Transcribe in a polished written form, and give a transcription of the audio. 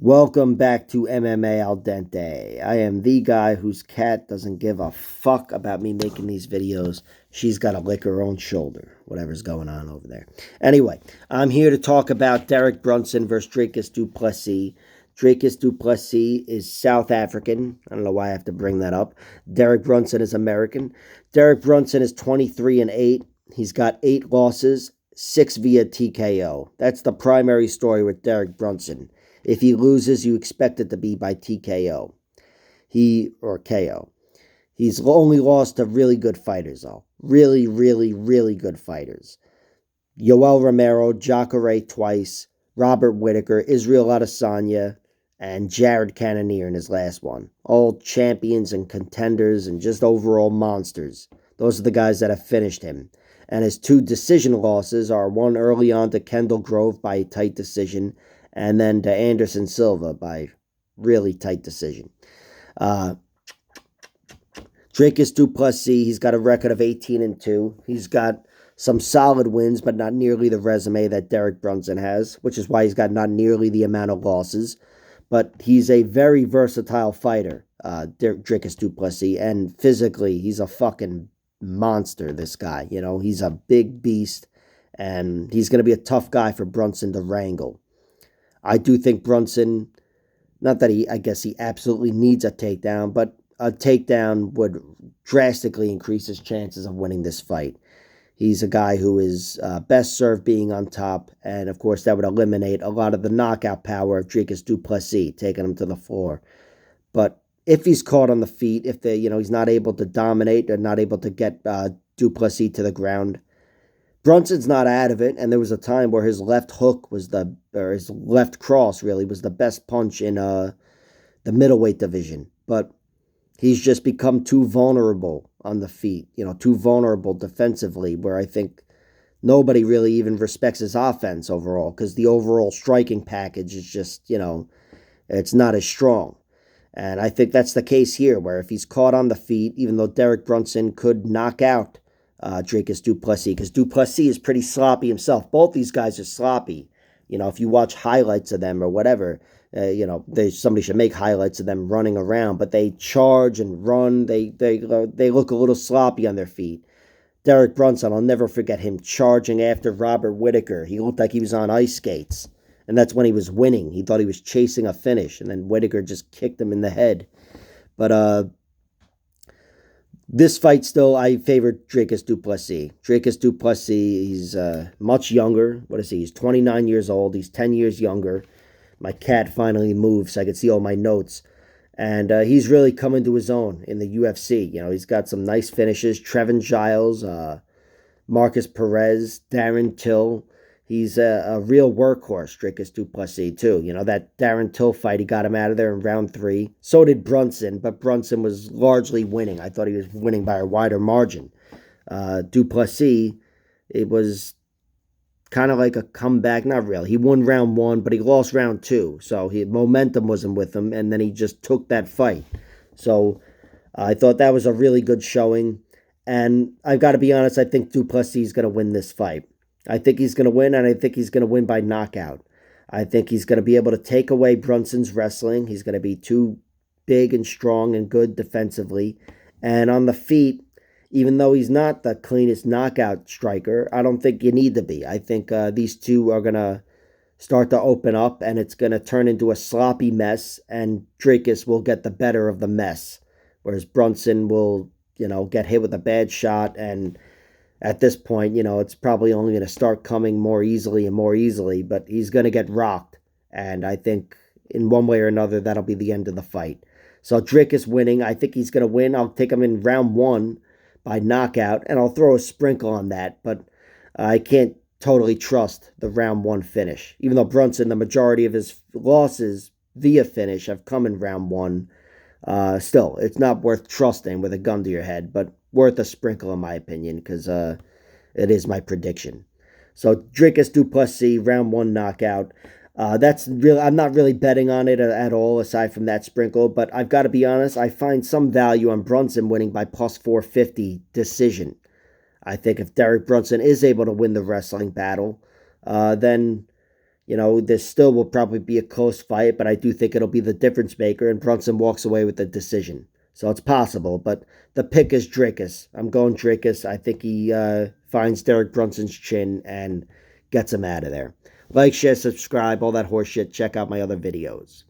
Welcome back to MMA Al Dente. I am the guy whose cat doesn't give a fuck about me making these videos. She's got to lick her own shoulder, whatever's going on over there. Anyway, I'm here to talk about Derek Brunson versus Dricus du Plessis. Dricus du Plessis is South African. I don't know why I have to bring that up. Derek Brunson is American. Derek Brunson is 23-8. He's got 8 losses, 6 via TKO. That's the primary story with Derek Brunson. If he loses, you expect it to be by TKO. Or KO. He's only lost to really good fighters, though. Really, really, really good fighters. Yoel Romero, Jacare twice, Robert Whittaker, Israel Adesanya, and Jared Cannonier in his last one. All champions and contenders and just overall monsters. Those are the guys that have finished him. And his 2 decision losses are one early on to Kendall Grove by a tight decision, and then to Anderson Silva by really tight decision. Dricus du Plessis, he's got a record of 18-2. He's got some solid wins, but not nearly the resume that Derek Brunson has, which is why he's got not nearly the amount of losses. But he's a very versatile fighter, Dricus du Plessis, and physically, he's a fucking monster, this guy. You know, he's a big beast, and he's going to be a tough guy for Brunson to wrangle. I do think Brunson, not that I guess he absolutely needs a takedown, but a takedown would drastically increase his chances of winning this fight. He's a guy who is best served being on top, and of course that would eliminate a lot of the knockout power of Dricus du Plessis, taking him to the floor. But if he's caught on the feet, if he's not able to dominate or not able to get du Plessis to the ground, Brunson's not out of it, and there was a time where his left hook his left cross really was the best punch in the middleweight division. But he's just become too vulnerable on the feet, too vulnerable defensively, where I think nobody really even respects his offense overall, because the overall striking package is just, it's not as strong. And I think that's the case here, where if he's caught on the feet, even though Derek Brunson could knock out Dricus du Plessis, because du Plessis is pretty sloppy himself. Both these guys are sloppy. If you watch highlights of them or whatever, somebody should make highlights of them running around, but they charge and run. They look a little sloppy on their feet. Derek Brunson, I'll never forget him charging after Robert Whittaker. He looked like he was on ice skates, and that's when he was winning. He thought he was chasing a finish, and then Whittaker just kicked him in the head. But this fight still, I favor Dricus du Plessis. Dricus du Plessis, he's much younger. What is he? He's 29 years old. He's 10 years younger. My cat finally moved so I could see all my notes. And he's really coming to his own in the UFC. He's got some nice finishes. Trevin Giles, Marcus Perez, Darren Till. He's a real workhorse, Dricus du Plessis, too. That Darren Till fight, he got him out of there in round 3. So did Brunson, but Brunson was largely winning. I thought he was winning by a wider margin. Du Plessis, it was kind of like a comeback. Not really. He won round 1, but he lost round 2. So momentum wasn't with him, and then he just took that fight. So I thought that was a really good showing. And I've got to be honest, I think du Plessis is going to win this fight. I think he's going to win, and I think he's going to win by knockout. I think he's going to be able to take away Brunson's wrestling. He's going to be too big and strong and good defensively. And on the feet, even though he's not the cleanest knockout striker, I don't think you need to be. I think these two are going to start to open up, and it's going to turn into a sloppy mess, and Dricus will get the better of the mess, whereas Brunson will, get hit with a bad shot, and at this point, it's probably only going to start coming more easily and more easily, but he's going to get rocked. And I think in one way or another, that'll be the end of the fight. So Dricus winning, I think he's going to win. I'll take him in round 1 by knockout, and I'll throw a sprinkle on that, but I can't totally trust the round 1 finish. Even though Brunson, the majority of his losses via finish have come in round 1, still, it's not worth trusting with a gun to your head, but worth a sprinkle in my opinion, because it is my prediction. So Dricus du Plessis, round 1 knockout. That's real. I'm not really betting on it at all, aside from that sprinkle. But I've got to be honest, I find some value on Brunson winning by plus 450 decision. I think if Derek Brunson is able to win the wrestling battle, then You know, this still will probably be a close fight, but I do think it'll be the difference maker, and Brunson walks away with the decision. So it's possible, but the pick is Dricus. I'm going Dricus. I think he finds Derek Brunson's chin and gets him out of there. Like, share, subscribe, all that horse shit. Check out my other videos.